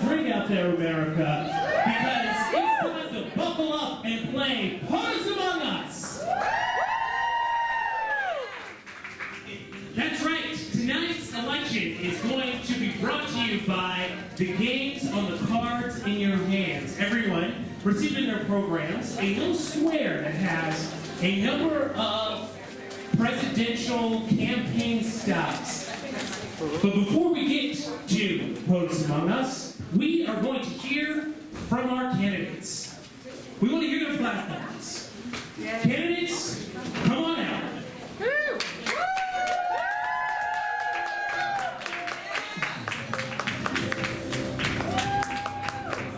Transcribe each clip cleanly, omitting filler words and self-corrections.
drink out there, America, because it's time to buckle up and play POTUS Among Us. That's right. Tonight's election is going to be brought to you by the games on the cards in your hands. Everyone received in their programs a little square that has a number of presidential campaign stops. But before we get to POTUS Among Us, we are going to hear from our candidates. We want to hear their platforms. Candidates, come on out.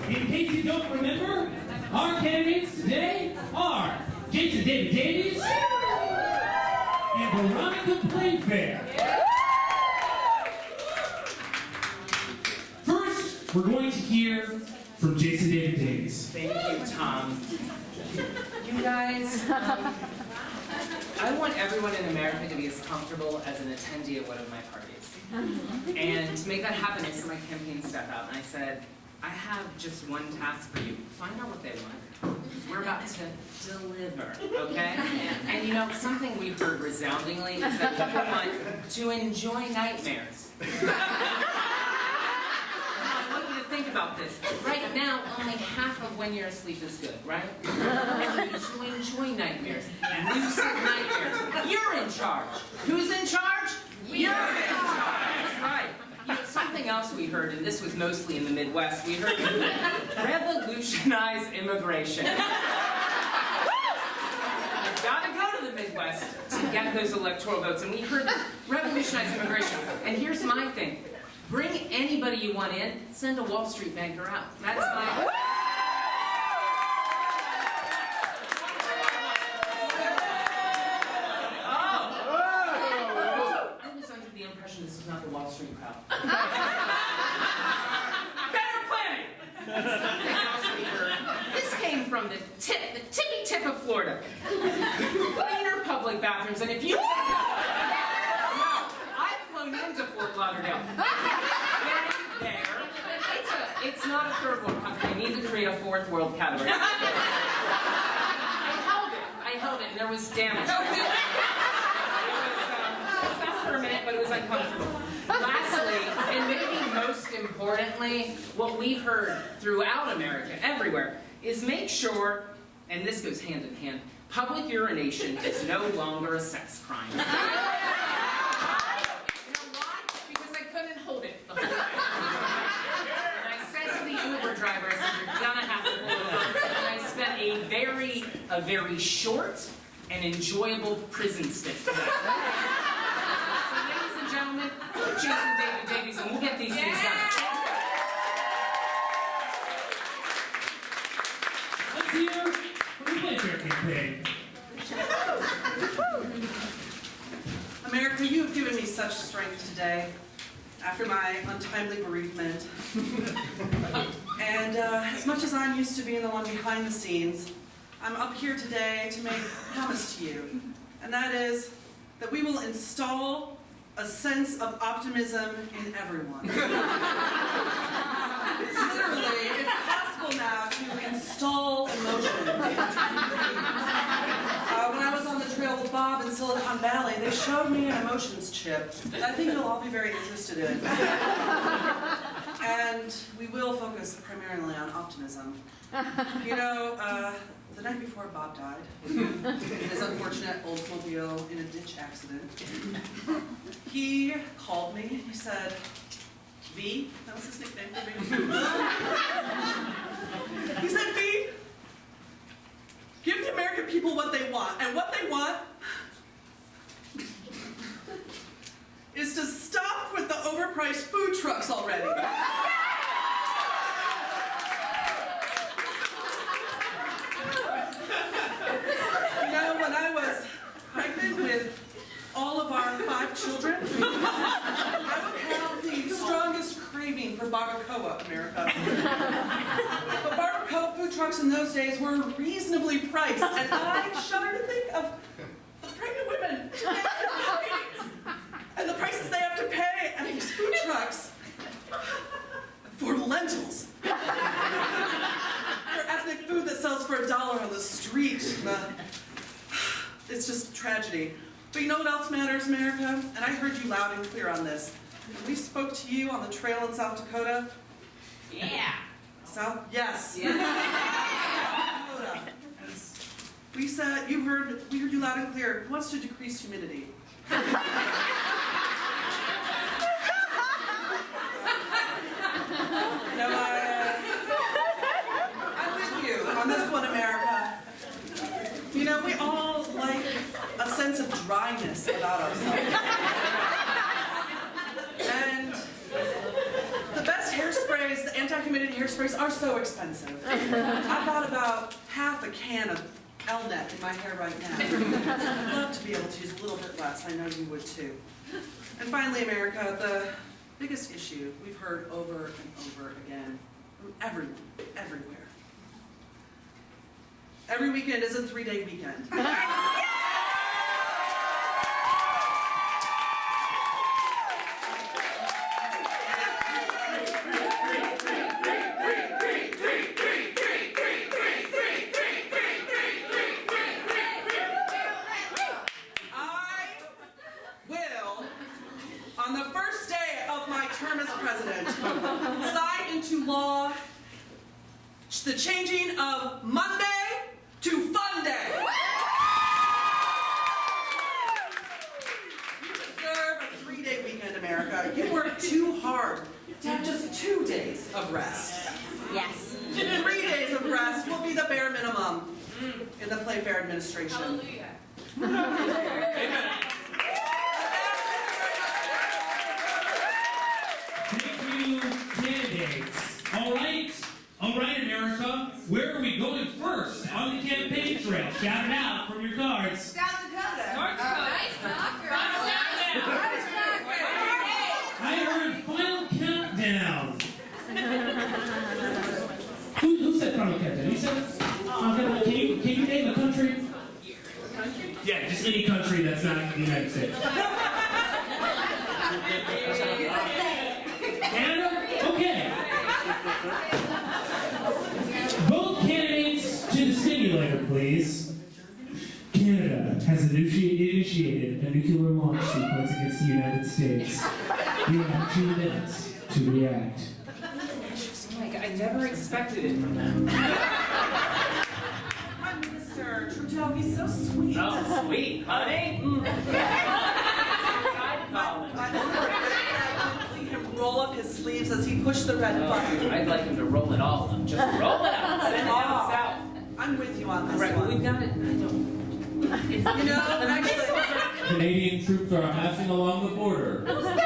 In case you don't remember, our candidates today are Jason David Davies and Veronica Playfair. First, we're going to hear from Jason David Davies. Thank you, Tom. You guys, I want everyone in America to be as comfortable as an attendee at one of my parties. And to make that happen, I sent my campaign stuff out and I said, I have just one task for you. Find out what they want. We're about to deliver, okay? And you know, something we heard resoundingly is that people want to enjoy nightmares. I want you to think about this. Right now, only half of when you're asleep is good, right? To enjoy nightmares. Lucid nightmares. You're in charge. Who's in charge? You're in charge. That's right. You know, something else we heard, and this was mostly in the Midwest, we heard revolutionize immigration. You've got to go to the Midwest to get those electoral votes, and we heard revolutionize immigration. And here's my thing. Bring anybody you want in, send a Wall Street banker out. That's my... This is not the Wall Street crowd. Better planning! Something else we heard. This came from the tippy tip of Florida. Cleaner public bathrooms, and if you... No, I've flown into Fort Lauderdale. Getting there. It's not a third world country. I need to create a fourth world category. I held it, and there was damage. For a minute, but it was uncomfortable. Lastly, and maybe most importantly, what we heard throughout America, everywhere, is make sure, and this goes hand in hand, public urination is no longer a sex crime. You know why? Because I couldn't hold it the whole time. And I said to the Uber driver, I said, you're gonna have to pull it over. And I spent a very short and enjoyable prison stint. Gentlemen, Jason David Davies, and we'll get these things done. Let's hear from the Playfair campaign. America, you have given me such strength today after my untimely bereavement. And as much as I'm used to being the one behind the scenes, I'm up here today to make a promise to you, and that is that we will install a sense of optimism in everyone. Literally, it's possible now to install emotion. When I was on the trail with Bob in Silicon Valley, they showed me an emotions chip that I think you'll all be very interested in. And we will focus primarily on optimism. You know, the night before Bob died, in his unfortunate Oldsmobile in a ditch accident, he called me and he said, V, that was his nickname for me. He said, V, give the American people what they want, and what they want is to stop with the overpriced food trucks already. When I was pregnant with all of our 5 children, I would have the strongest craving for barbacoa, America. But barbacoa food trucks in those days were reasonably priced, and I shudder to think of the pregnant women and the prices they have to pay at these food trucks for lentils. For ethnic food that sells for $1 on the street. It's just tragedy. But you know what else matters, America? And I heard you loud and clear on this. When we spoke to you on the trail in South Dakota. Yeah. Yes. Yeah. Dakota. We heard you loud and clear. Who wants to decrease humidity? No, I'm with you on this one, America. You know, we all like a sense of dryness about ourselves. And the best hairsprays, the anti-humidity hairsprays, are so expensive. I've got about half a can of Elnet in my hair right now. I'd love to be able to use a little bit less. I know you would too. And finally, America, the biggest issue we've heard over and over again from everyone, everywhere. Every weekend is a 3-day weekend. On the first day of my term as president, sign into law the changing of Monday to Fun Day. You deserve a 3-day weekend, America. You work too hard to have just 2 days of rest. Yes. 3 days of rest will be the bare minimum in the Playfair administration. Hallelujah. Amen. Candidates. All right, America. Where are we going first on the campaign trail? Shout it out from your cards. South Dakota. North Dakota. Nice knocker. I heard final countdown. Who said final countdown? You said it? Can you name a country? Yeah, just any country that's not the United States. Canada? Okay. Both candidates to the stimulator, please. Canada has initiated a nuclear launch sequence against the United States. You have 2 minutes to react. Oh my God, I never expected it from them. Hi, Mr. Trudeau. He's so sweet. Oh, sweet, honey. I see him roll up his sleeves as he pushed the red button. I'd like him to roll it all up. Just roll it up. Send it down south. I'm with you on this Right, well, one. we've got it. I don't. It's, You know, actually, Canadian troops are amassing along the border. Who's that?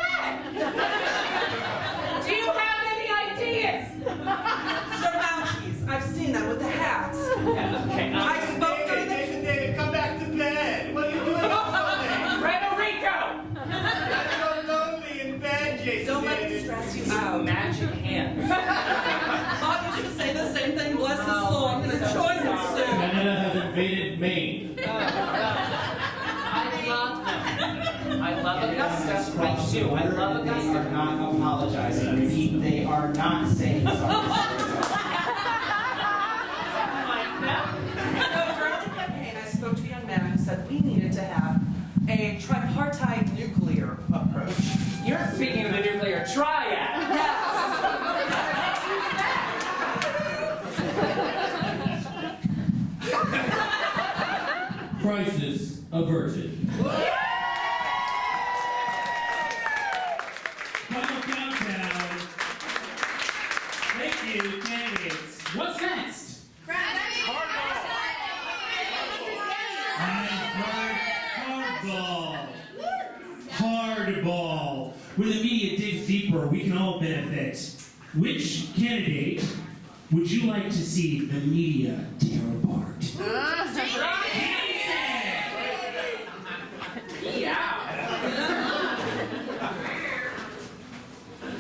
Do you have any ideas? they're Mounties. I've seen them with the hats. Yeah, okay. I spoke during the... David, come back to bed. What are you doing on Sunday? Frederico! That's so lonely in bed, Jason. Don't let it David. stress you Oh, out. magic hands. Bob used to say the same thing, bless his soul. I'm going to join him soon. Canada has invaded Maine. I love them. I love Augusta. I do. I love They are Augusta. not apologizing. Repeat, they are not saying sorry. No, during the campaign, I spoke to a young man who said we needed to have a tripartite nuclear approach. You're speaking of the nuclear triad. Crisis averted. Final countdown. Thank you, candidates. What's next? I've heard hardball. Hardball. When the media digs deeper, we can all benefit. Which candidate would you like to see the media tear apart?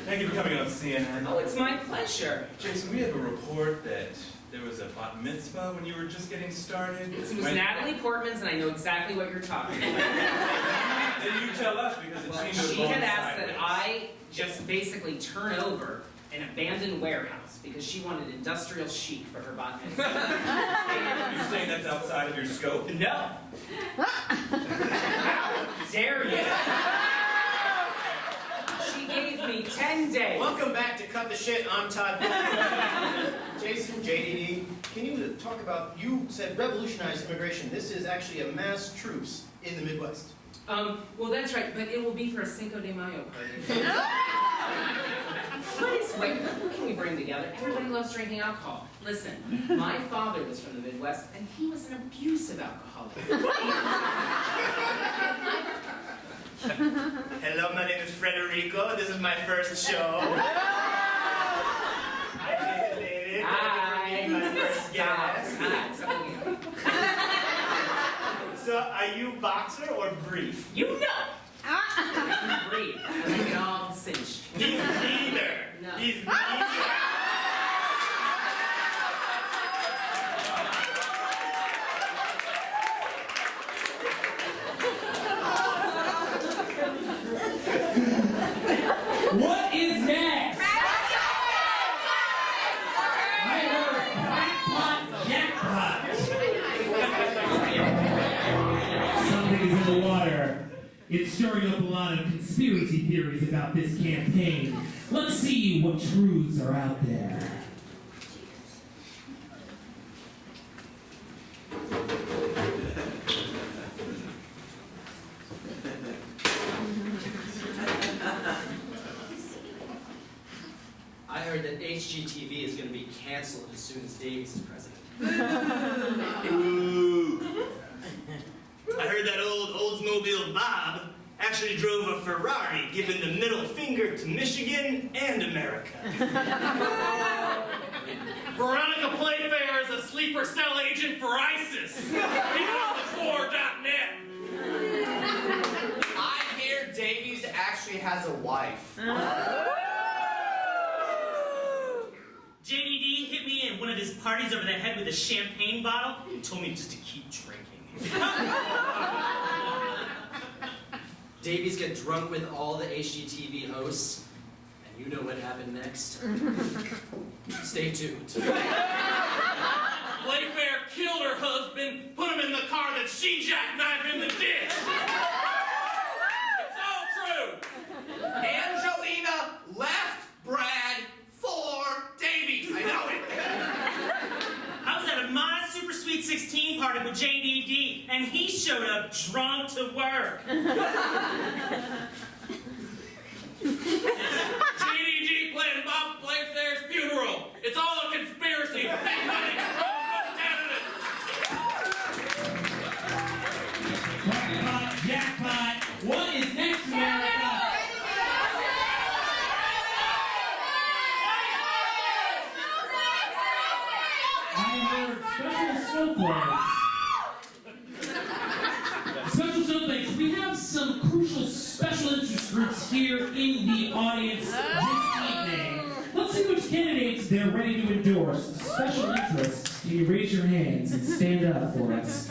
Thank you for coming on CNN. Oh, it's my pleasure. Jason, we have a report that there was a bat mitzvah when you were just getting started. It was Right? Natalie Portman's, and I know exactly what you're talking about. Then you tell us because it seemed to She have had gone asked that sideways. I just basically turn over an abandoned warehouse because she wanted industrial chic for her bat mitzvah. You saying that's outside of your scope? No. How dare you? She gave me 10 days. Welcome back to Cut the Shit. I'm Todd. Jason, JDD, can you talk about, you said revolutionize immigration. This is actually a mass troops in the Midwest. Well, that's right, but it will be for a Cinco de Mayo party. Wait, what can we bring together? Everybody loves drinking alcohol. Listen, my father was from the Midwest, and he was an abusive alcoholic. Hello, my name is Frederico. This is my first show. Hi, Jason David. Hi. My first guest. So, are you boxer or brief? You know! Breathe. I like it all cinched. He's neither. No. He's neither. What is next? I heard crackpot jackpot. Something is in the water. It's stirring up a lot of conspiracy theories about this campaign. Let's see what truths are out there. I heard that HGTV is going to be canceled as soon as Davies is president. Ooh. I heard that old Oldsmobile Bob actually drove a Ferrari, giving the middle finger to Michigan and America. Veronica Playfair is a sleeper cell agent for ISIS. PeopleOnTheFloor.net. I hear Davies actually has a wife. JDD hit me in one of his parties over the head with a champagne bottle and told me just to keep drinking. Davies get drunk with all the HGTV hosts, and you know what happened next. Stay tuned. Playfair killed her husband, put him in the car that she jackknifed in the ditch. It's all true. Angelina left Brad for Davies. I know it. I was at a modest super sweet 16 party with JDD, and he showed up drunk to work. JDG planned Bob Playfair's funeral. It's all a conspiracy for big money Republican candidates. Crackpot jackpot. What is next, America? I heard special snowflakes. Special snowflakes. We have some crucial special interest groups here in the audience this evening. Let's see which candidates they're ready to endorse. Special interests. Can you raise your hands and stand up for us?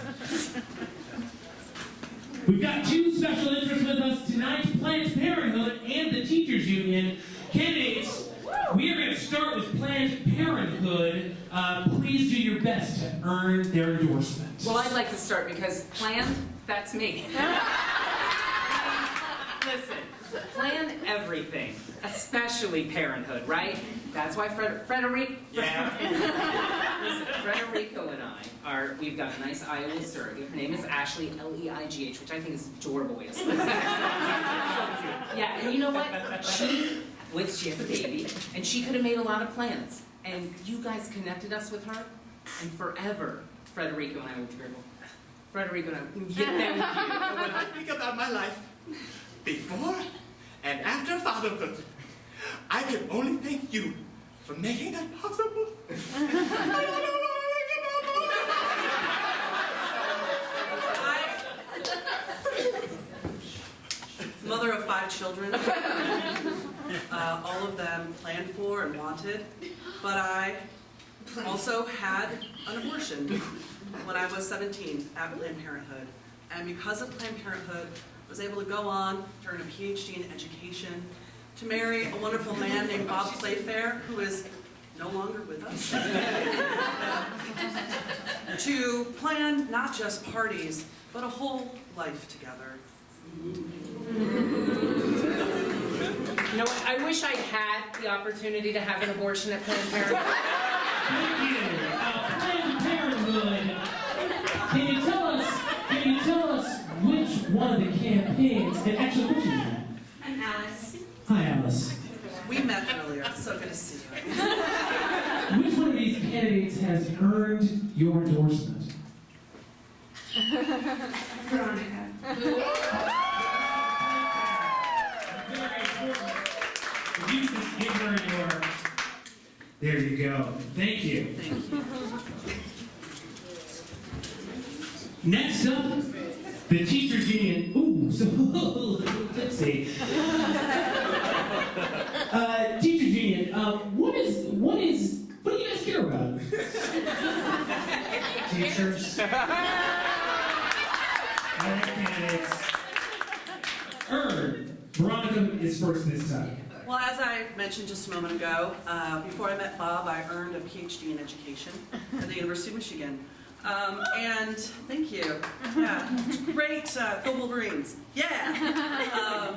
We've got two special interests with us tonight, Planned Parenthood and the Teachers Union. Candidates, we are going to start with Planned Parenthood. Please do your best to earn their endorsement. Well, I'd like to start because planned, that's me. Listen, plan everything, especially parenthood, right? That's why Frederico and I we've got a nice Iowa surrogate. Her name is Ashley, Leigh, which I think is adorable way to spell it. Yeah, and you know what? She has a baby, and she could have made a lot of plans. And you guys connected us with her, and forever, Frederico and I will be grateful. Frederico and I, yeah, thank you. When I think about my life, before and after fatherhood, I can only thank you for making that possible. Mother of 5 children, all of them planned for and wanted, but I also had an abortion when I was 17 at Planned Parenthood. And because of Planned Parenthood, I was able to go on to earn a PhD in education to marry a wonderful man named Bob Playfair, who is no longer with us, to plan not just parties, but a whole life together. You know what? I wish I had the opportunity to have an abortion at Planned Parenthood. Thank you. Planned Parenthood. Can you tell us which one of the campaigns, and actually, what's your name? I'm Alice. Hi, Alice. We met earlier. It's so good to see you. Which one of these candidates has earned your endorsement? Veronica. Very important. If you just give her your... There you go. Thank you. Thank you. Next up, the teachers union. Ooh, so tipsy. Teachers union. What do you guys care about? Teachers. Other candidates. Veronica is first this time. Well, as I mentioned just a moment ago, before I met Bob, I earned a PhD in education at the University of Michigan. And thank you. Yeah, it's great. Go Wolverines. Yeah.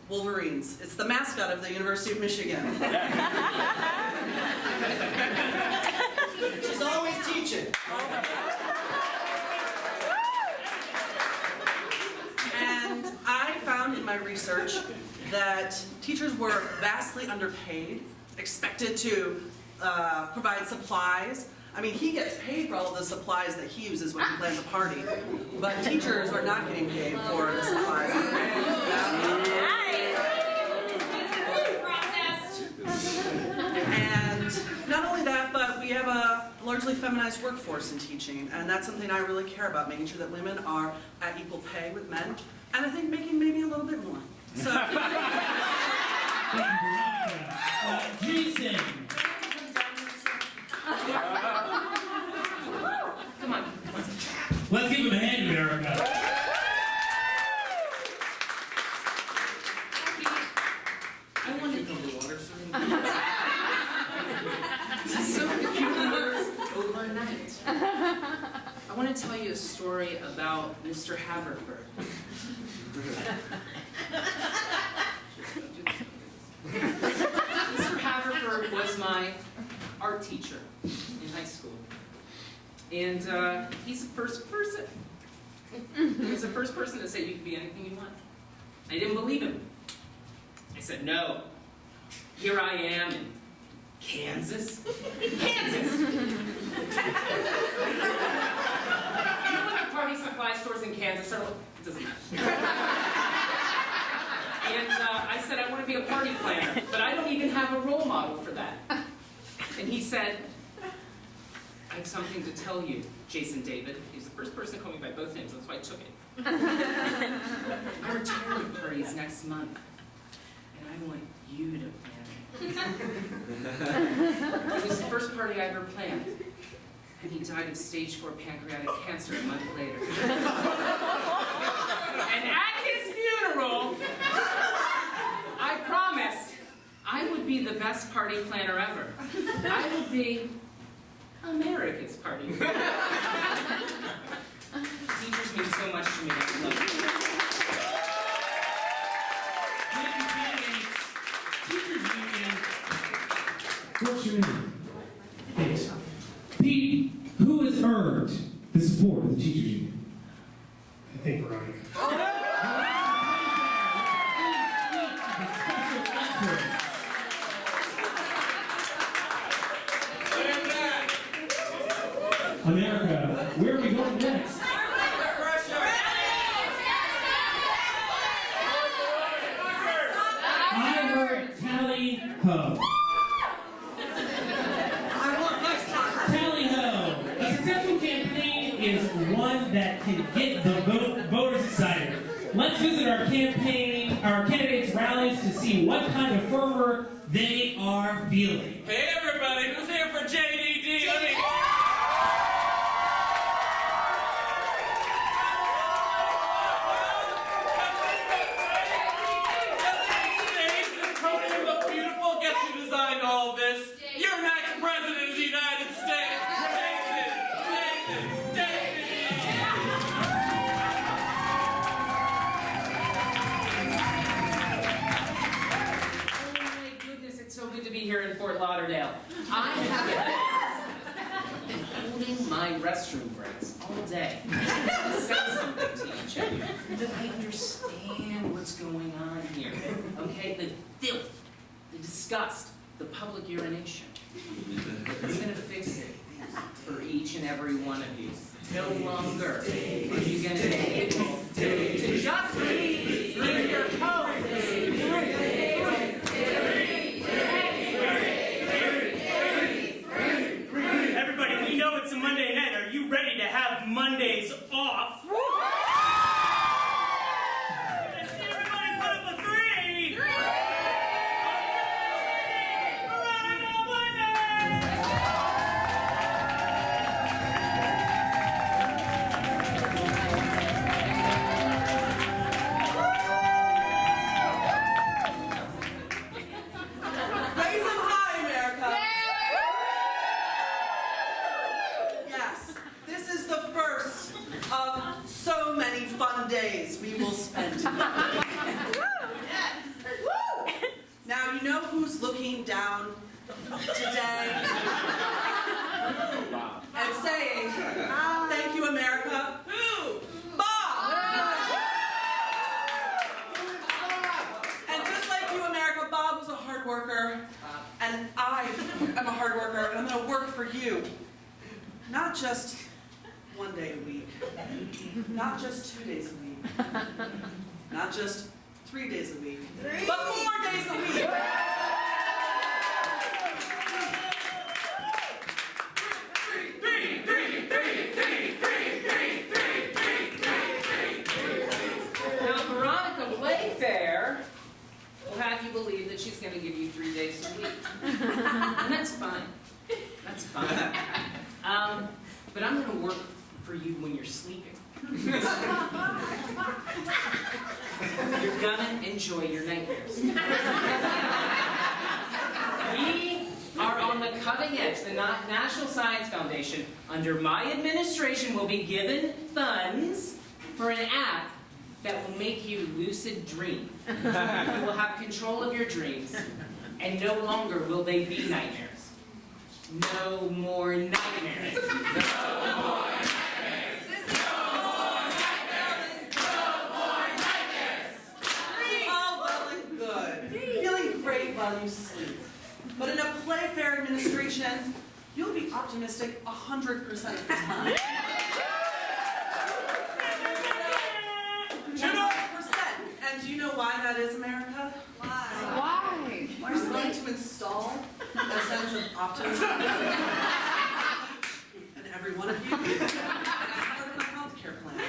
Wolverines. It's the mascot of the University of Michigan. She's always teaching. And I found in my research that teachers were vastly underpaid, expected to provide supplies. I mean, he gets paid for all of the supplies that he uses when he plans a party, but teachers are not getting paid for the supplies. And not only that, but we have a largely feminized workforce in teaching, and that's something I really care about, making sure that women are at equal pay with men, and I think making maybe a little bit more. So. Jason. Come on. Let's give him a hand, America. I wanted to go to water, so overnight. I want to tell you a story about Mr. Haverford. Mr. Haverford was my art teacher in high school. And he's the first person. He was the first person to say you can be anything you want. I didn't believe him. I said, no. Here I am in Kansas. Kansas! You know what the party supply stores in Kansas are? It doesn't matter. And I said, I want to be a party planner, but I don't even have a role model for that. And he said, I have something to tell you, Jason David. He was the first person to call me by both names, that's why I took it. Our retirement party is next month, and I want you to plan it. It was the first party I ever planned, and he died of stage 4 pancreatic cancer a month later. And at his funeral, I promised I would be the best party planner ever. I would be America's party planner. Teachers mean so much to me. I love them. What's your name? Thanks. Pete, who has earned the support of the teachers union? I think Veronica. America, where are we going next? I heard tally ho. Tally ho. A successful campaign is one that can get the voters excited. Let's visit our candidates' rallies to see what kind of fervor they are feeling. Hey everybody, who's here for JDD? Let me... good to be here in Fort Lauderdale. I have been holding my restroom breaks all day to say something to each of you. That I understand what's going on here. Okay? The filth, the disgust, the public urination. I'm going to fix it for each and every one of you. No longer are you going to be able to just breathe in your coat. Everybody, we know it's a Monday night. Are you ready to have Mondays off? Let's see everybody put up a 3. Raise them high, America. Yes, this is the first of so many fun days we will spend together. Now, you know who's looking down today and saying, thank you, America? Who? Bob! And just like you, America, Bob was a hard worker, and I am a hard worker, and I'm going to work for you. Not just one day a week, not just 2 days a week, not just 3 days a week, but 4 days a week. Now, Veronica Playfair will have you believe that she's going to give you 3 days a week. And that's fine. That's fine. But I'm going to work for you when you're sleeping. You're going to enjoy your nightmares. We are on the cutting edge. The National Science Foundation, under my administration, will be given funds for an app that will make you lucid dream. You will have control of your dreams, and no longer will they be nightmares. No more nightmares. No more nightmares. All well and good. Feeling great while you sleep. But in a Playfair administration, you'll be optimistic 100% of the time. 100%. And do you know why that is, America? Why? We're going to install a sense of optimism in every one of you. That's part of my health care plan.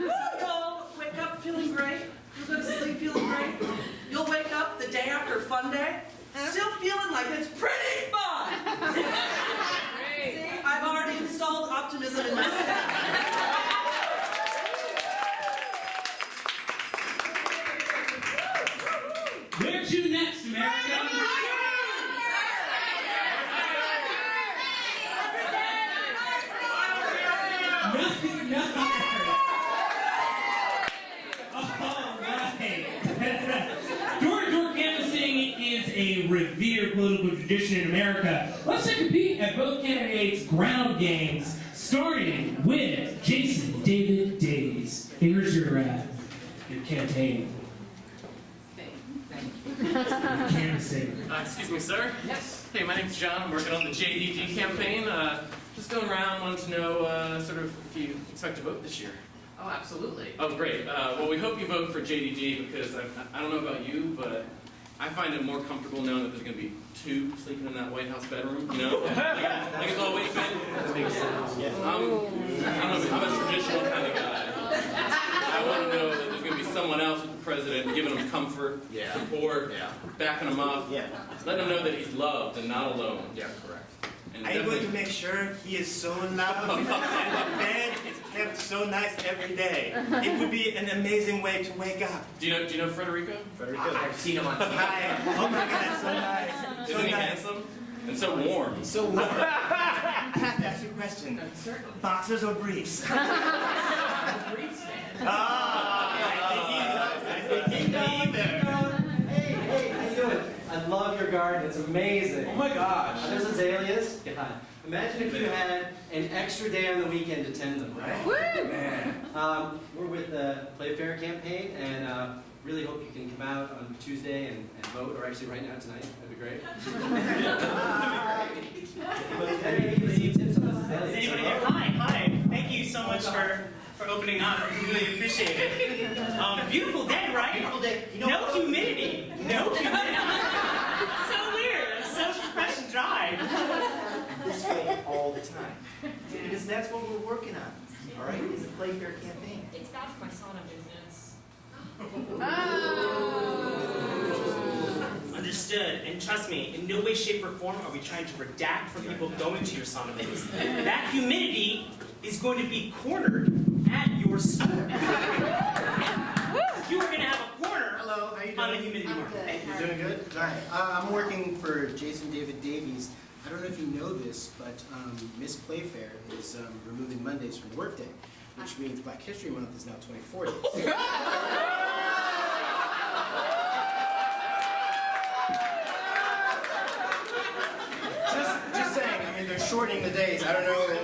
So you'll wake up feeling great. You'll go to sleep feeling great. You'll wake up the day after Fun Day, still feeling like it's pretty fun. See, I've already installed optimism in my staff. Where to next, America? Door-to-door canvassing is a revered political tradition in America. Let's take a peek at both candidates' ground games, starting with Jason David Davies. Here's your campaign. Canvassing. Excuse me, sir? Yes. Hey, my name's John. I'm working on the JDG campaign. Just going around, wanted to know sort of if you expect to vote this year. Oh, absolutely. Oh, great. Well, we hope you vote for JDG because I don't know about you, but I find it more comfortable knowing that there's going to be 2 sleeping in that White House bedroom, you know? like it's always been. That makes sense. Yeah. I don't know, I'm a traditional kind of guy. I want to know that there's going to be someone else with the president giving him comfort, support, backing him up, letting him know that he's loved and not alone. Yeah, correct. And I'm going to make sure he is so loved and the bed is kept so nice every day. It would be an amazing way to wake up. Do you know Federico? I've seen him on TV. Hi. Oh my God, so nice. Isn't he handsome? And so warm. So warm. I have to ask you a question. Boxers or briefs? Briefs, man. I think he knows. Hey, how you doing? love your garden. It's amazing. Oh my gosh. There's azaleas. God. Imagine if you had an extra day on the weekend to tend them, right? Man. We're with the Playfair campaign, and really hope you can come out on Tuesday and vote, or actually right now tonight. That'd be great. Any tips on this azalea? Is anybody here? Hi. Thank you so much for opening up. I really appreciate it. Beautiful day, right? Beautiful day. You know No what? humidity. No humidity. It's so weird. I'm so fresh and dry. This way all the time. Because that's what we're working on. All right? Is the Playfair campaign. It's bad for my sauna business. Understood. And trust me, in no way, shape, or form are we trying to redact from people going to your sauna business. That humidity is going to be cornered at your store. You are going to have a corner Hello, how you doing? on the humidity market. You're doing good? All right. I'm working for Jason David Davies. I don't know if you know this, but Miss Playfair is removing Mondays from the workday, which means Black History Month is now 24 days. Just saying. I mean, they're shortening the days. I don't know if...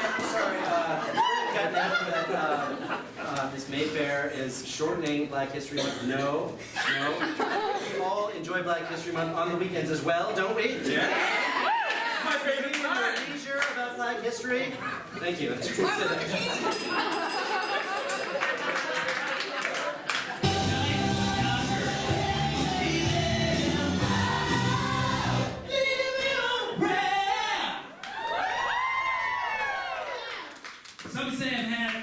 I'm sorry, got that Miss Mayfair is shortening Black History Month. No. We all enjoy Black History Month on the weekends as well, don't we? Yeah. My favorite part. Leisure about Black History. Thank you. That's true. Some say I've had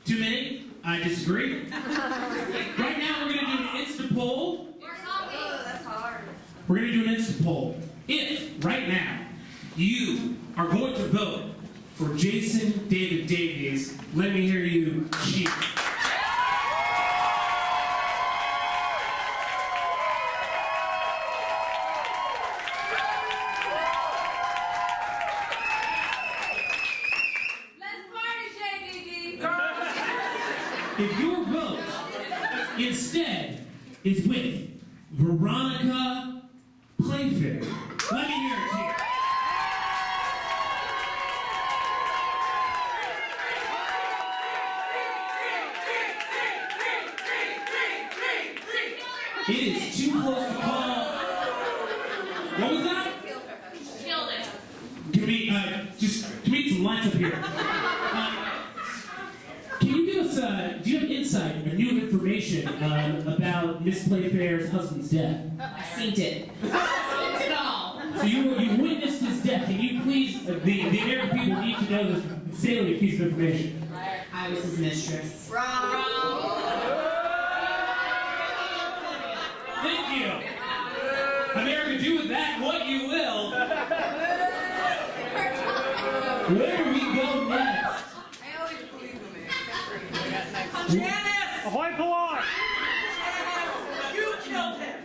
too many. I disagree. Right now, we're going to do an instant poll. That's hard. We're going to do an instant poll. If, right now, you are going to vote for Jason David Davies, let me hear you cheer. If your vote instead is with Veronica Playfair, let me hear it here. It is too close to call. What was that? Killed it. Can we some lines up here? Can you give us, do you have insight or new information about Miss Playfair's husband's death? I seen it. I seen it all. So you witnessed his death. Can you please, the American people need to know this salient piece of information. I was his mistress. Thank you. America, do with that what you will. Where do we go next? I always believe in it. Janice! Ahoy, Pilar! Janice! You killed him!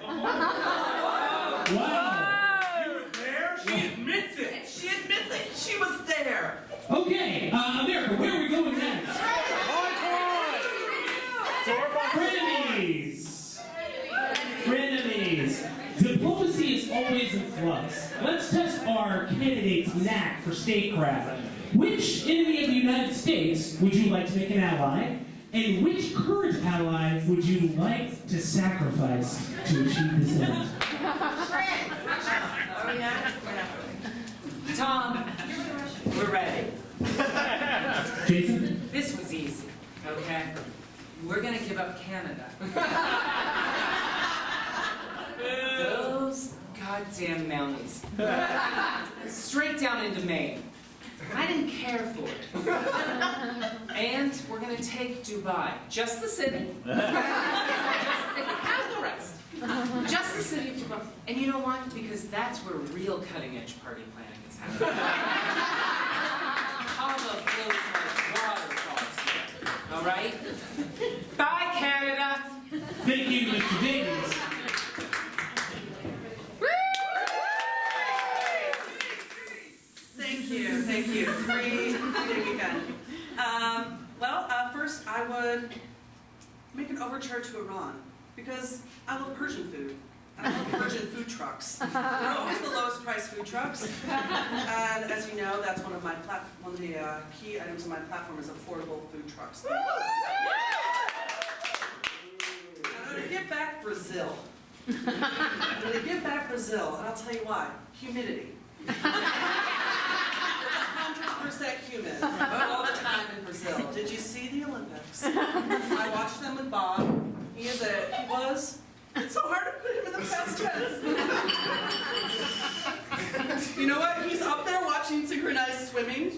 Wow. You were there? She admits it. She admits it. She was there. Okay, America, where are we going next? Frenemies. Frenemies. Diplomacy is always in flux. Let's test our candidate's knack for statecraft. Which enemy of the United States would you like to make an ally? And which current ally would you like to sacrifice to achieve this end? Tom, we're ready. Jason? This was easy, okay? We're gonna give up Canada. Those goddamn mounties. Straight down into Maine. I didn't care for it. And we're gonna take Dubai. Just the city. How's the rest? Just the city of Dubai. And you know what? Because that's where real cutting-edge party planning is happening. Hava flows like waterfalls here. All right? Bye, Canada. Thank you, Mr. Davies. Thank you. Three, you got it. First I would make an overture to Iran because I love Persian food. And I love Persian food trucks. They're always the lowest priced food trucks. And as you know, that's one of the key items of my platform is affordable food trucks. And I'm going to give back Brazil. I'm going to give back Brazil, and I'll tell you why. Humidity. It's 100% humid all the time in Brazil. Did you see the Olympics? I watched them with Bob. It's so hard to put him in the past tense. You know what? He's up there watching synchronized swimming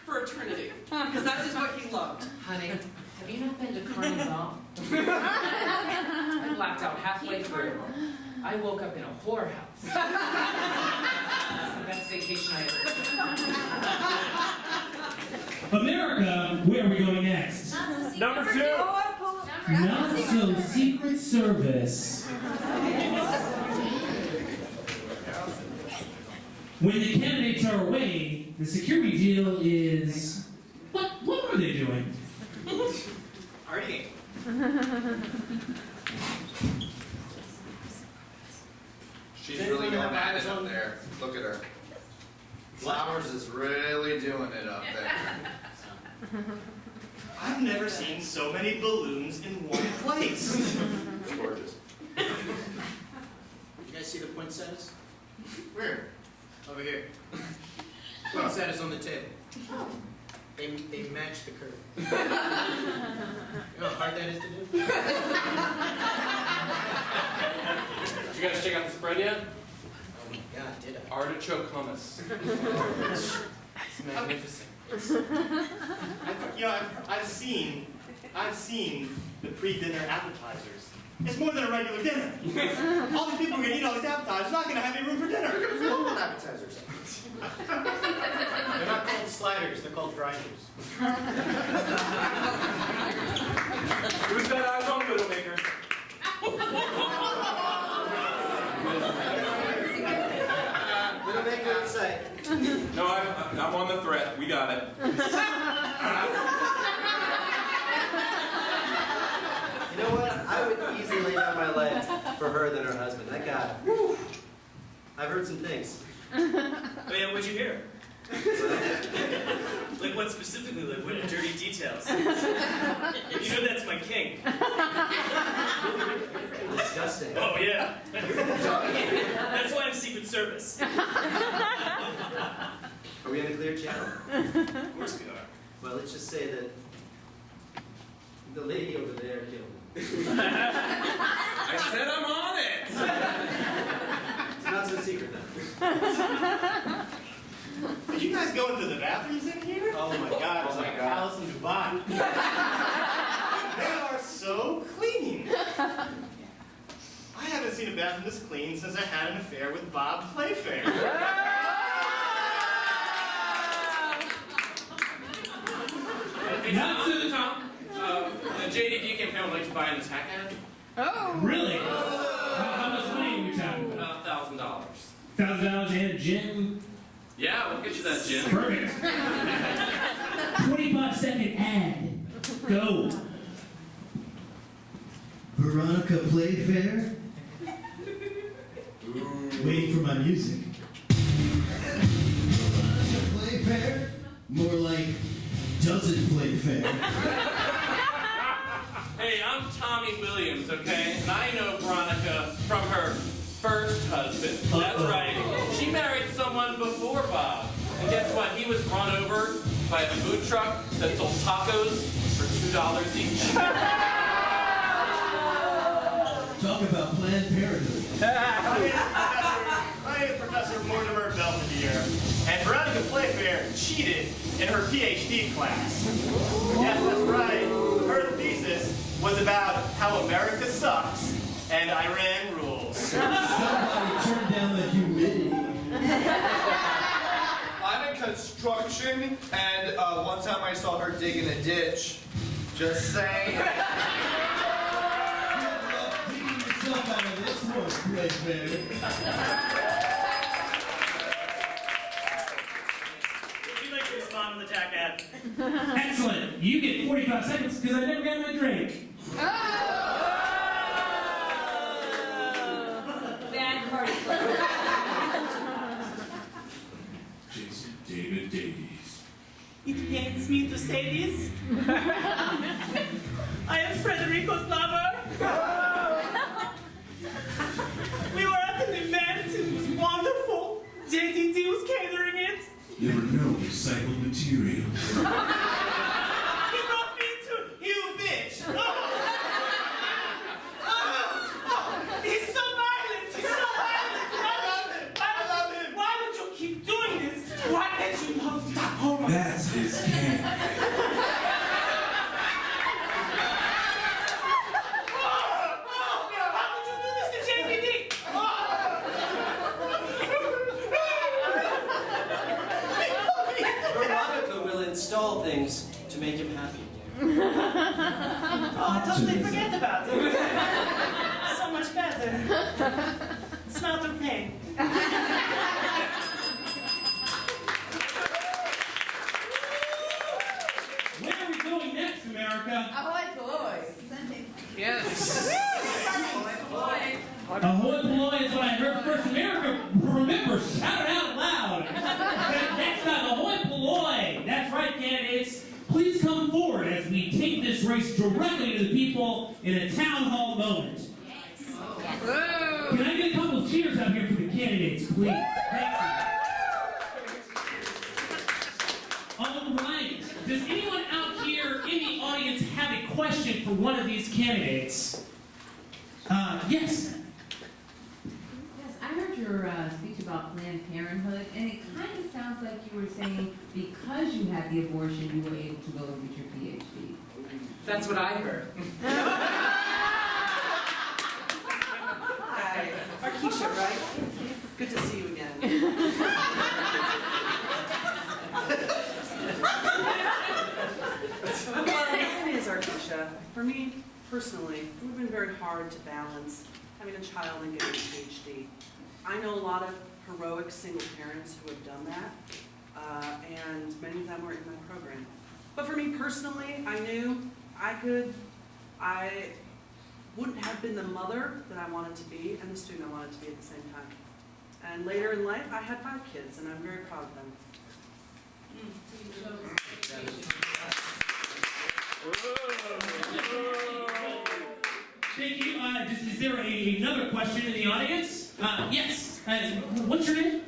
for eternity. Because that is what he loved. Honey, have you not been to Carnival? I blacked out halfway through. I woke up in a whorehouse. That's the best vacation I ever took. America, where are we going next? Number 2. Not so Secret Service. When the candidates are away, the security deal is... What are they doing? Partying. She's really going at it up there. Look at her. Flowers is really doing it up there. I've never seen so many balloons in one place. It's gorgeous. You guys see the poinsettias? Where? Over here. Poinsettias on the table. They match the curve. You know how hard that is to do? Did you guys check out the spread yet? Oh my God, did I? Artichoke hummus. It's magnificent. I've seen the pre-dinner appetizers. It's more than a regular dinner. All these people are going to eat all these appetizers, not going to have any room for dinner. They're going to fill with appetizers. They're not called sliders, they're called grinders. Who's got eyes on Widowmaker? Widowmaker in sight. No, I'm on the threat. We got it. You know what? I would easily lay down my life for her than her husband. That guy. Whew. I've heard some things. Oh yeah, what'd you hear? Like what specifically? Like what dirty details? You know that's my king. Disgusting. Oh yeah. That's why I'm Secret Service. Are we on a clear channel? Of course we are. Well, let's just say that the lady over there killed me. I said I'm on it. It's not so secret then. Did you guys go into the bathrooms in here? Oh my God, it's like a palace in Dubai. They are so clean. I haven't seen a bathroom this clean since I had an affair with Bob Playfair. Not to the top. JDD campaign would like to buy an attack ad. Oh. Really? How much money are we talking about? $1,000. $1,000 and a gin? Yeah, we'll get you that gin. Perfect. 25-second ad. Go. Veronica Playfair? Waiting for my music. Veronica Playfair? More like, doesn't play fair. Hey, I'm Tommy Williams, okay? And I know Veronica from her first husband. That's right. She married someone before Bob. And guess what? He was run over by a food truck that sold tacos for $2 each. Talk about Planned Parenthood. I am Professor Mortimer Belvedere, and Veronica Playfair cheated in her PhD class. Yes, that's right. Her thesis was about how America sucks and Iran rules. Somebody turn down the humidity. I'm in construction, and one time I saw her dig in a ditch. Just saying. Digging yourself out of this one, Playfair. Would you like to respond to the tag jackass. Excellent. You get 45 seconds because I never got my drink. Bad party clothes. Jason David Davies. It pains me to say this. I am Frederico's lover. We were at an event. It was wonderful. JDD was catering it. There were no recycled materials. He brought me to you, bitch. He's so violent. He's so violent. I love him. Why would you keep doing this? Why can't you stop hormones? That's his can. How could you do this to JDD? Veronica will install things to make him happy. Oh, I totally forget about it. So much better. Smell the pain. Where are we going next, America? Ahoy, boys. Yes. Ahoy Polloi is what I heard first. America, remember, shout it out loud. Next time, Ahoy Polloi. That's right, candidates. Please come forward as we take this race directly to the people in a town hall moment. Can I get a couple of cheers out here for the candidates, please? Thank you. All right. Does anyone out here in the audience have a question for one of these candidates? Yes. Yes, I heard your speech about Planned Parenthood, and it kind of sounds like you were saying because you had the abortion, you were able to go and get your PhD. That's what I heard. Hi. Arkisha, right? Good to see you again. My name is Arkisha. For me, personally, it would have been very hard to balance having a child and getting a PhD. I know a lot of heroic single parents who have done that, and many of them were in my program. But for me personally, I knew I wouldn't have been the mother that I wanted to be and the student I wanted to be at the same time. And later in life, I had 5 kids, and I'm very proud of them. Thank you. Is there another question in the audience? Yes. What's your name?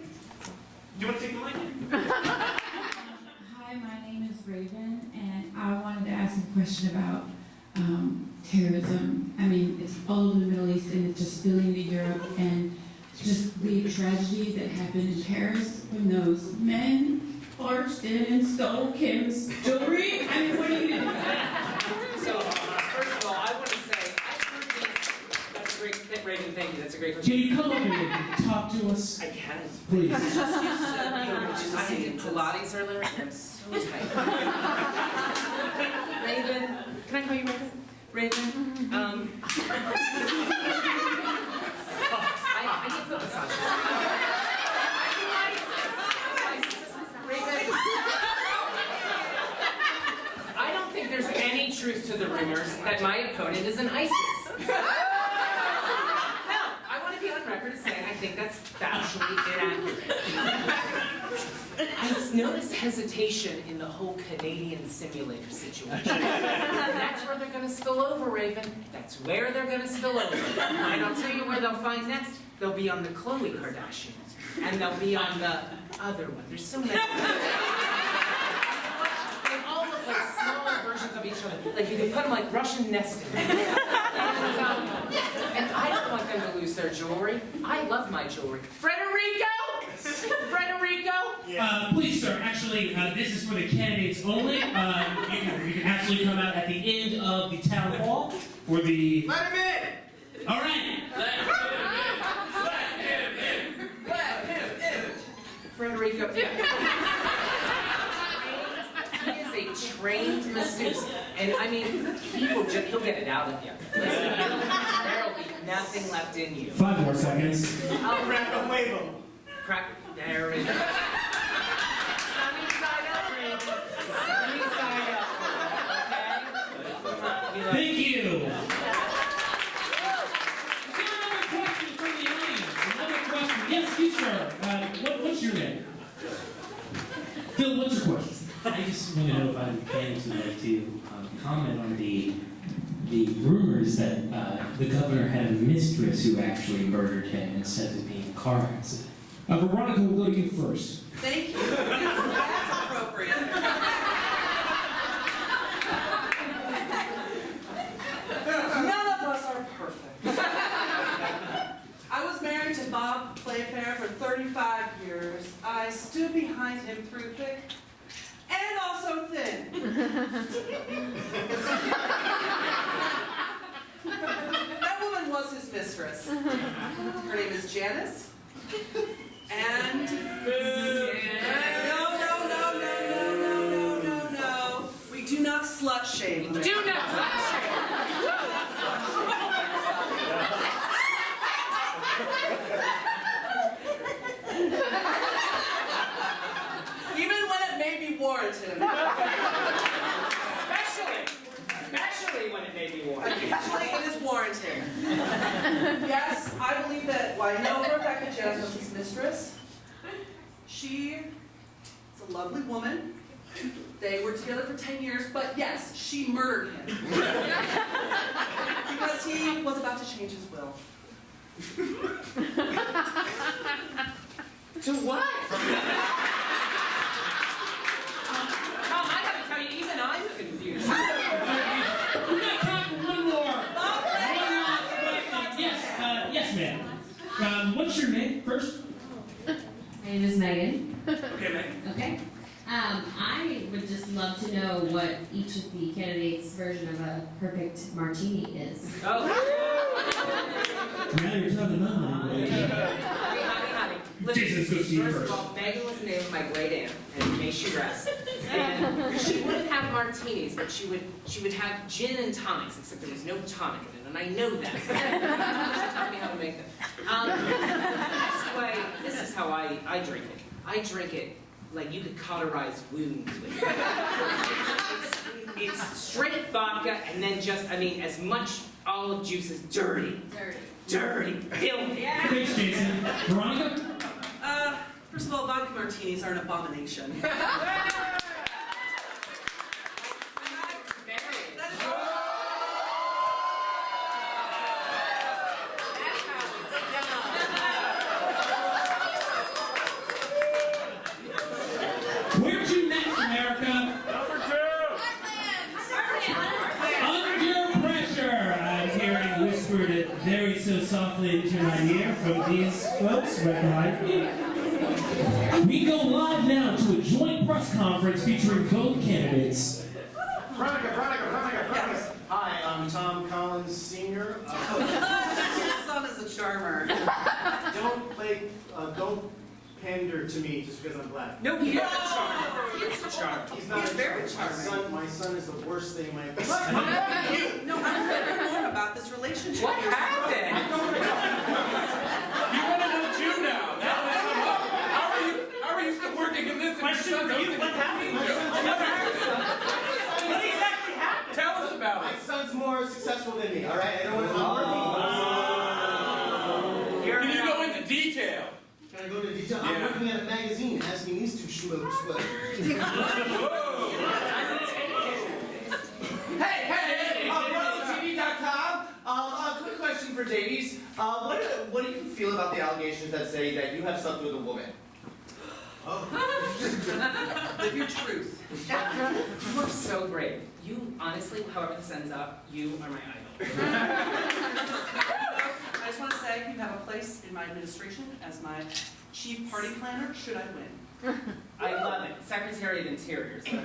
Do you want to take the mic? Hi, my name is Raven, and I wanted to ask a question about terrorism. I mean, it's all over the Middle East, and it's just spilling into Europe, and just the tragedy that happened in Paris when those men barged in and stole Kim's jewelry. I mean, what are you going to do? So, first of all, I want to say, I've heard these. That's great, Raven, thank you. That's a great question. Can you come over and talk to us? I can. Please. Just used to, I did Pilates earlier, and I'm so tight. Raven, can I call you Raven? Raven, I get foot massages. Raven, I don't think there's any truth to the rumors that my opponent is an ISIS. No, I want to be on record as saying I think that's factually inaccurate. I noticed hesitation in the whole Canadian simulator situation. That's where they're going to spill over, Raven. That's where they're going to spill over. And I'll tell you where they'll find next. They'll be on the Khloe Kardashians. And they'll be on the other one. There's so many. They all look like smaller versions of each other. Like you can put them like Russian nesting. And I don't want them to lose their jewelry. I love my jewelry. Frederico! Please, sir. Actually, this is for the candidates only. You can actually come out at the end of the town hall for the. Let him in! All right. Let him in! Frederico. He is a trained masseuse. And I mean, he'll get it out of you. Listen, there'll be nothing left in you. 5 more seconds. I'll crack a wave him. Crack. There it is. Sunny side up, Raven. Thank you. Another question from the audience. Another question. Yes, you, sir. What's your name? Phil, what's your question? I just want to know if I'm fans would like to comment on the rumors that the governor had a mistress who actually murdered him instead of being a car accident. Veronica, we'll go to you first. Thank you. That's appropriate. None of us are perfect. I was married to Bob Playfair for 35 years. I stood behind him through thick and also thin. That woman was his mistress. Her name is Janice. And no. We do not slut shame. Do not slut shame. Even when it may be warranted. Especially when it may be warranted. Actually, it is warranted. Yes, I believe that, well, I know for a fact that Janice was his mistress. She is a lovely woman. They were together for 10 years, but yes, she murdered him. Because he was about to change his will. To what? I gotta tell you, even I'm confused. We've got time for one more. Yes, ma'am. What's your name first? My name is Megan. Okay, Megan. Okay. I would just love to know what each of the candidates' version of a perfect martini is. Oh. Now you're talking about Honey. Listen, Jason, let's go see you first first. of all, Megan was the name of my great aunt, and may she rest. And she wouldn't have martinis, but she would have gin and tonics, except there was no tonic in it, and I know that. She taught me how to make them. This is how I drink it. I drink it like you could cauterize wounds with it. It's straight vodka, and then just, as much olive juice as dirty. Dirty. Filthy. Thanks, Jason. Veronica? First of all, vodka martinis are an abomination. Where'd you next, America? Number 2. Under pressure. I'm hearing whispered very so softly into my ear from these folks right behind me. We go live now to a joint press conference featuring both candidates. Veronica. Hi, I'm Tom Collins, Sr. His son is a charmer. Don't pander to me just because I'm black. No, he is a charmer. He is a charmer. He's not He's a very charmer. My son is the worst thing in my life. No, I'm learning more about this relationship. What happened? You want to know too now. How are you still working in this? Question for you, what happened? What exactly happened? Tell us about My it. son's more successful than me, all right? I don't want to Can you go into detail? Can I go into detail? I'm working at a magazine asking these two schmucks what. Hey, BravoTV.com. Quick question for Davies. What do you feel about the allegations that say that you have slept with a woman? Live your truth. You are so brave. You, honestly, however this ends up, you are my idol. I just want to say you have a place in my administration as my chief party planner, should I win. I love it. Secretary of Interior. So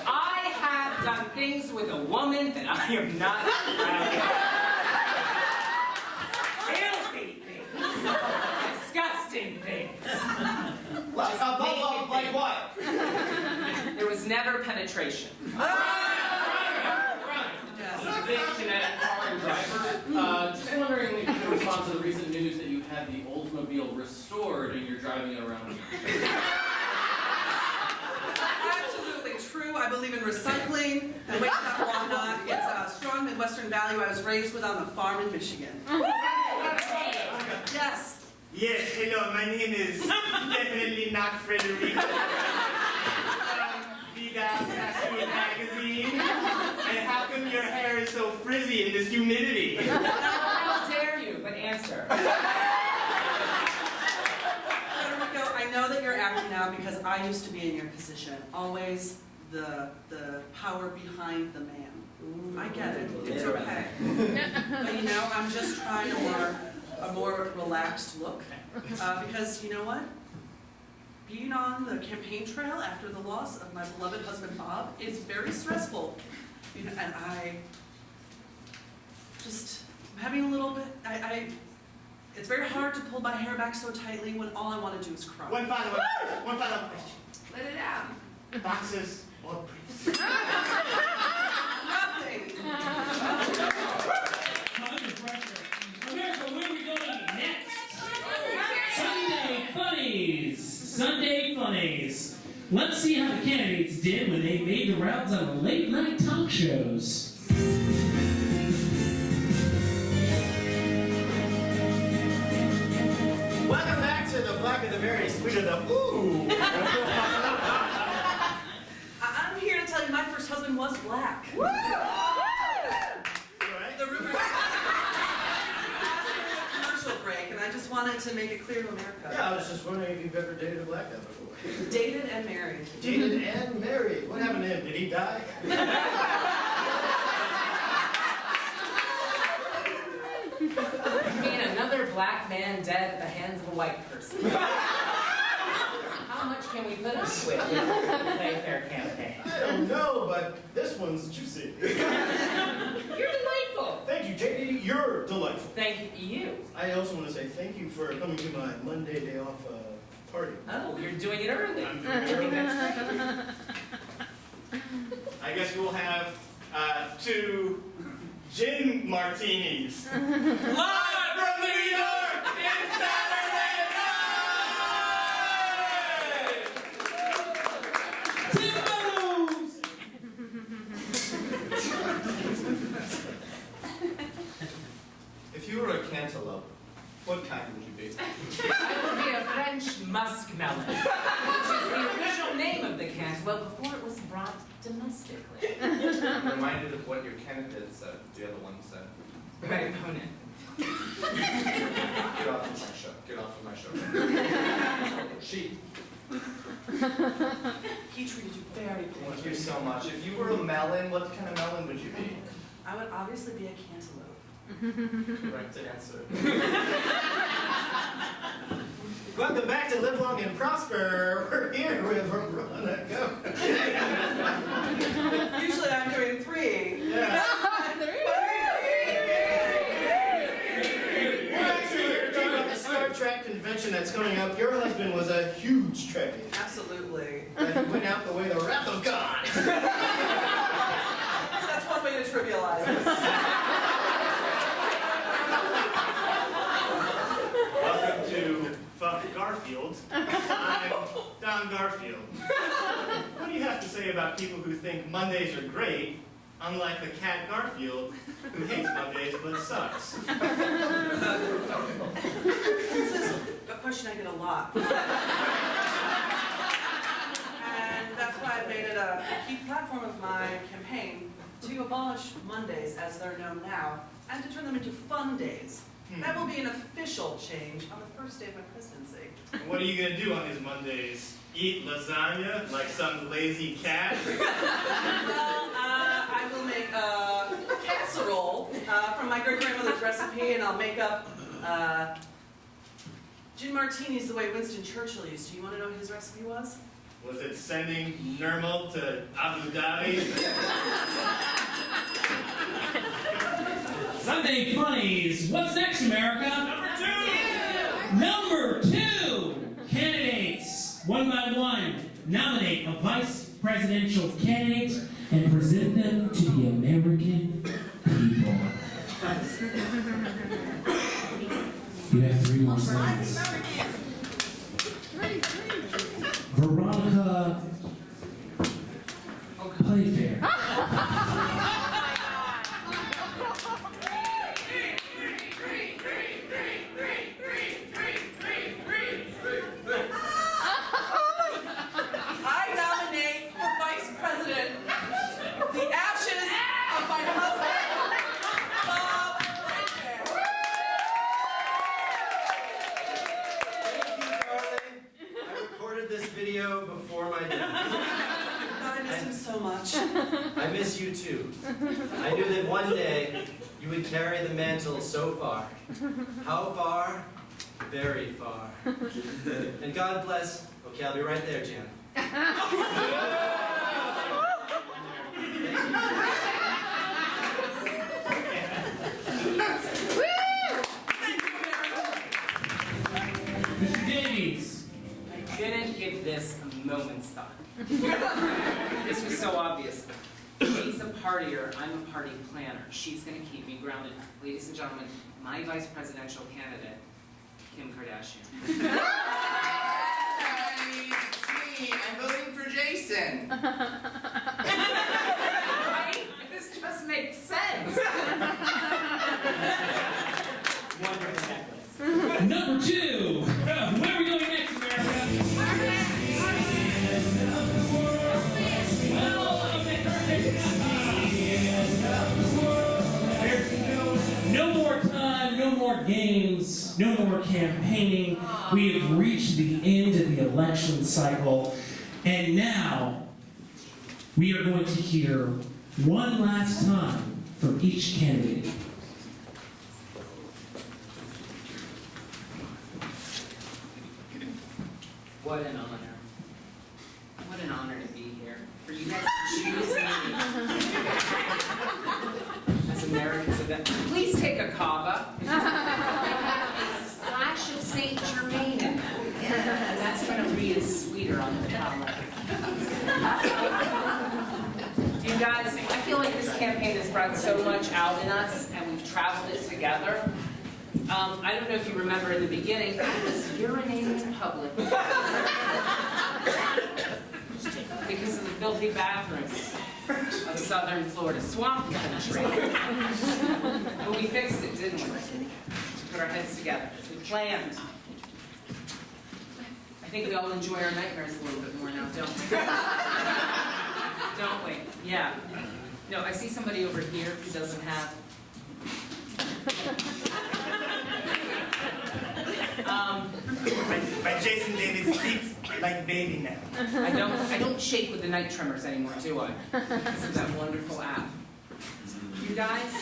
I have done things with a woman that I am not proud of. Filthy things. Disgusting things. Like what? There was never penetration. Big genetic car and driver. Just wondering if you can respond to the recent news that you had the Oldsmobile restored and you're driving it around. Absolutely I believe in recycling and waste not, want not. It's a strong Midwestern value I was raised with on the farm in Michigan. Yes. Yes, hello, my name is definitely not Frederica. Vida Fashion Magazine. And how come your hair is so frizzy in this humidity? How dare you, but answer. Federico, I know that you're acting now because I used to be in your position. Always the power behind the man. I get it. It's okay. But you know, I'm just trying a more relaxed look. Because you know what? Being on the campaign trail after the loss of my beloved husband Bob is very stressful. You know, and I'm having a little bit, it's very hard to pull my hair back so tightly when all I want to do is cry. One final question. Let it out. Boxes or briefs? Nothing. Under pressure. America, where are we going next? Sunday Funnies. Sunday Funnies. Let's see how the candidates did when they made the rounds on the late night talk shows. Welcome back to the Black of the Berry, Sweet of the Ooh. I'm here to tell you my first husband was black. Right? The rumor commercial break, and I just wanted to make it clear to America. Yeah, I was just wondering if you've ever dated a black guy before. Dated and married. Dated and married. What happened to him? Did he die? You mean another black man dead at the hands of a white person? How much can we put up with the Playfair campaign? I don't know, but this one's juicy. You're delightful. Thank you, JD. You're delightful. Thank you. I also want to say thank you for coming to my Monday day off party. Oh, you're doing it early. I'm doing it I think early. that's great. I guess we'll have 2 gin martinis. Live from New York, it's Saturday If you were a cantaloupe, what kind would you be? I would be a French muskmelon, which is the original name of the cantaloupe before it was brought domestically. I'm reminded of what your candidate said, the other one said. My opponent. Get off of my show. Get off of my show. She. He treated you very Thank poorly. you so much. If you were a melon, what kind of melon would you be? I would obviously be a cantaloupe. Correct answer. Welcome back to Live Long and Prosper. We're here with Veronica. Usually I'm doing 3. Yeah. We're actually here to talk about the Star Trek convention that's coming up. Your husband was a huge Trekkie. Absolutely. But he went out the way the wrath of God. That's one way to trivialize this. Welcome to Fuck Garfield. I'm Don Garfield. What do you have to say about people who think Mondays are great, unlike the cat Garfield, who hates Mondays but sucks? This is a question I get a lot. And that's why I made it a key platform of my campaign to abolish Mondays as they're known now and to turn them into fun days. That will be an official change on the first day of my presidency. What are you going to do on these Mondays? Eat lasagna like some lazy cat? Well, I will make a casserole from my great-grandmother's recipe, and I'll make up gin martinis the way Winston Churchill used to. You want to know what his recipe was? Was it sending Nirmal to Abu Dhabi? Sunday Funnies. What's next, America? Number 2. Candidates, one by one, nominate a vice presidential candidate and present them to the American people. You have 3 more seconds. Veronica Playfair. I nominate for vice president the ashes of my husband, Bob Playfair. Thank you, darling. I recorded this video before my death. I miss him so much. I miss you too. I knew that one day you would carry the mantle so far. How far? Very far. And God bless. Okay, I'll be right there, Jan. Mr. Davies. I didn't give this a moment's thought. This was so obvious. She's a partier, I'm a party planner. She's going to keep me grounded. Ladies and gentlemen, my vice presidential candidate, Kim Kardashian. Hey, it's me. I'm voting for Jason. Right? This just makes sense. Wonderful necklace. Number 2. Where are we going next, America? No more time, no more games, no more campaigning. We have reached the end of the election cycle, and now we are going to hear one last time from each candidate. What an honor. What an honor to be here. For you guys to choose me as America's event. Please take a cava. A splash of Saint Germain in that. That's going to read sweeter on the palate. You guys, I feel like this campaign has brought so much out in us, and we've traveled it together. I don't know if you remember in the beginning, I was urinating in public because of the filthy bathrooms of southern Florida swamp country. But we fixed it, didn't we? Put our heads together. We planned. I think we all enjoy our nightmares a little bit more now, don't we? Don't we? Yeah. No, I see somebody over here who doesn't have. My Jason Davies speaks like baby now. I don't shake with the night tremors anymore, do I? Because of that wonderful app. You guys,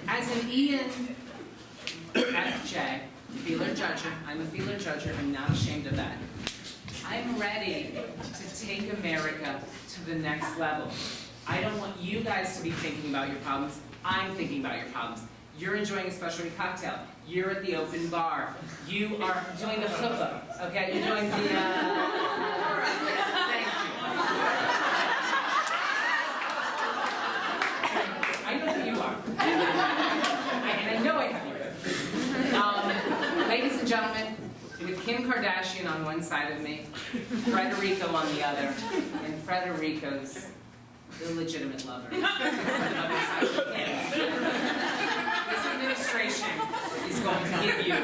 as an ENFJ, feeler judger, I'm a feeler judger, I'm not ashamed of that. I'm ready to take America to the next level. I don't want you guys to be thinking about your problems. I'm thinking about your problems. You're enjoying a specialty cocktail. You're at the open bar. You are doing the chuppah, okay? You're doing the, thank you. I know who you are. And I know I have you. Ladies and gentlemen, with Kim Kardashian on one side of me, Frederico on the other, and Frederico's illegitimate lover. This administration is going to give you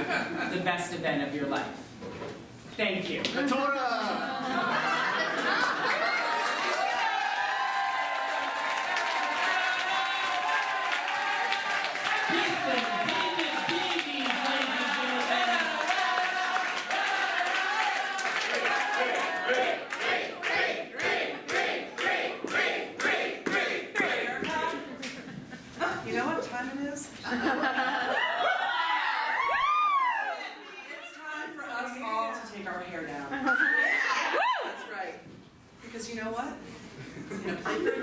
the best event of your life. Thank you. The Torah! You know what time it is? It's time for us all to take our hair down. That's right. Because you know what? In a Playfair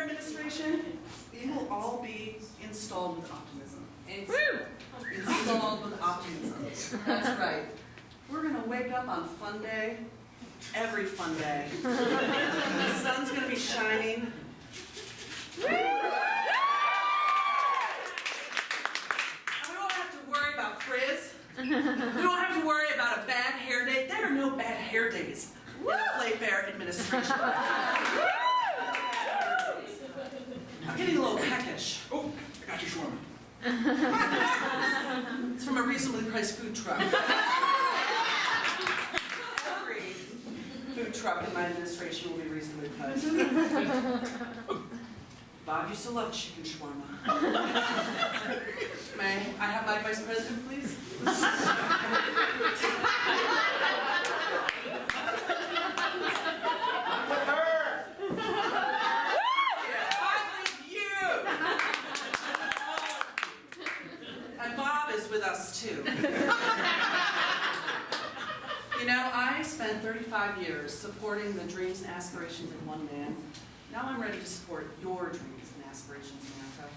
administration, we will all be installed with optimism. Installed with optimism. That's right. We're going to wake up on fun day, every fun day. The sun's going to be shining. And we won't have to worry about frizz. We won't have to worry about a bad hair day. There are no bad hair days in the Playfair administration. I'm getting a little peckish. Oh, I got your shawarma. It's from a reasonably priced food truck. Every food truck in my administration will be reasonably priced. Bob used to love chicken shawarma. May I have my vice president, please? With us too. You know, I spent 35 years supporting the dreams and aspirations of one man. Now I'm ready to support your dreams and aspirations, America.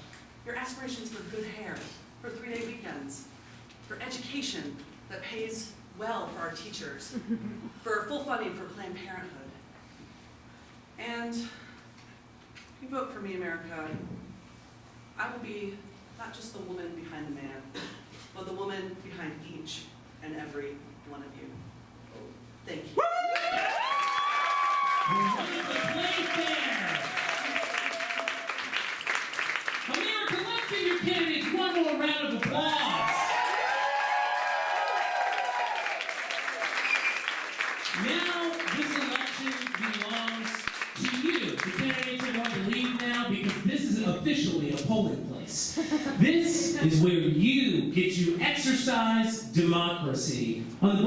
Your aspirations for good hair, for 3-day weekends, for education that pays well for our teachers, for full funding for Planned Parenthood. And if you vote for me, America, I will be not just the woman behind the man, but the woman behind each and every one of you. Thank you. America, let's give your candidates one more round of applause. Now, this election belongs to you. The candidates are going to leave now because this is officially a polling place. This is where you get to exercise democracy. On the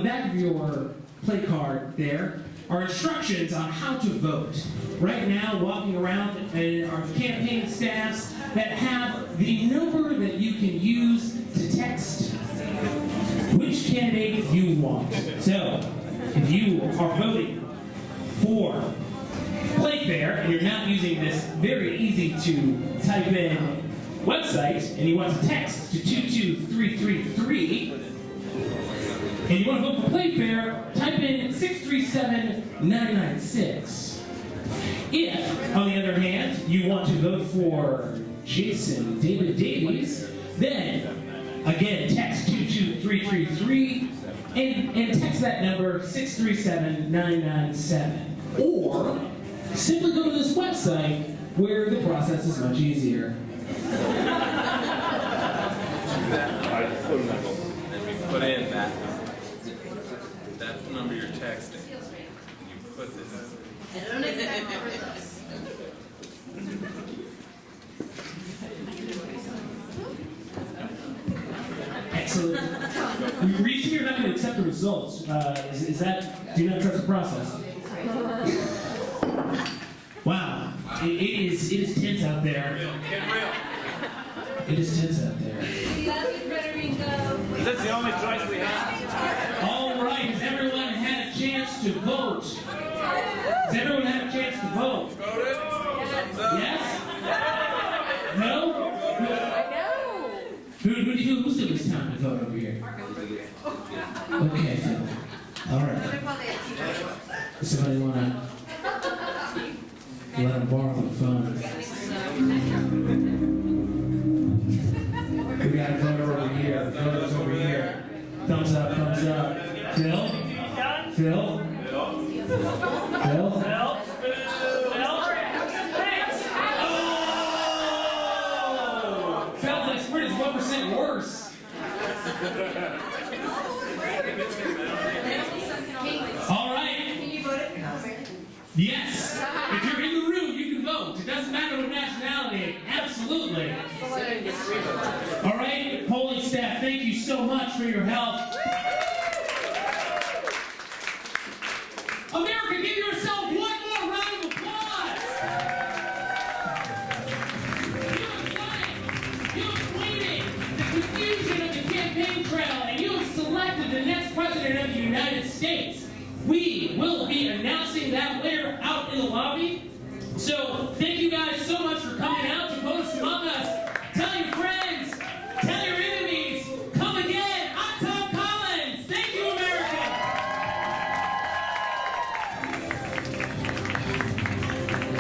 back of your play card there are instructions on how to vote. Right now, walking around are campaign staffs that have the number that you can use to text which candidate you want. So, if you are voting for Playfair and you're not using this very easy to type in website and you want to text to 22333 and you want to vote for Playfair, type in 637996. If, on the other hand, you want to vote for Jason David Davies, then again text 22333 and text that number 637997. Or simply go to this website where the process is much easier. And we put in that number. That's the number you're texting. And you put this. Excellent. We reached here, not going to accept the results. Is that, do you not trust the process? Wow. It is tense out there. It is tense out there. That's the only choice we have. All right, has everyone had a chance to vote? Has everyone had a chance to vote? Yes? No? Who still has time to vote over here? Okay, Phil. All right. Somebody want to let him borrow the phone? We got a voter over here. Voters over here. Thumbs up, thumbs up. Phil? Phil? Phil? Oh! Sounds like Sprint is 1% worse. All right. Yes. If you're in the room, you can vote. It doesn't matter what nationality. Absolutely. All right, polling staff, thank you so much for your help. America, give yourself one more round of applause. You explained the confusion of the campaign trail, and you have selected the next president of the United States. We will be announcing that winner out in the lobby. So, thank you guys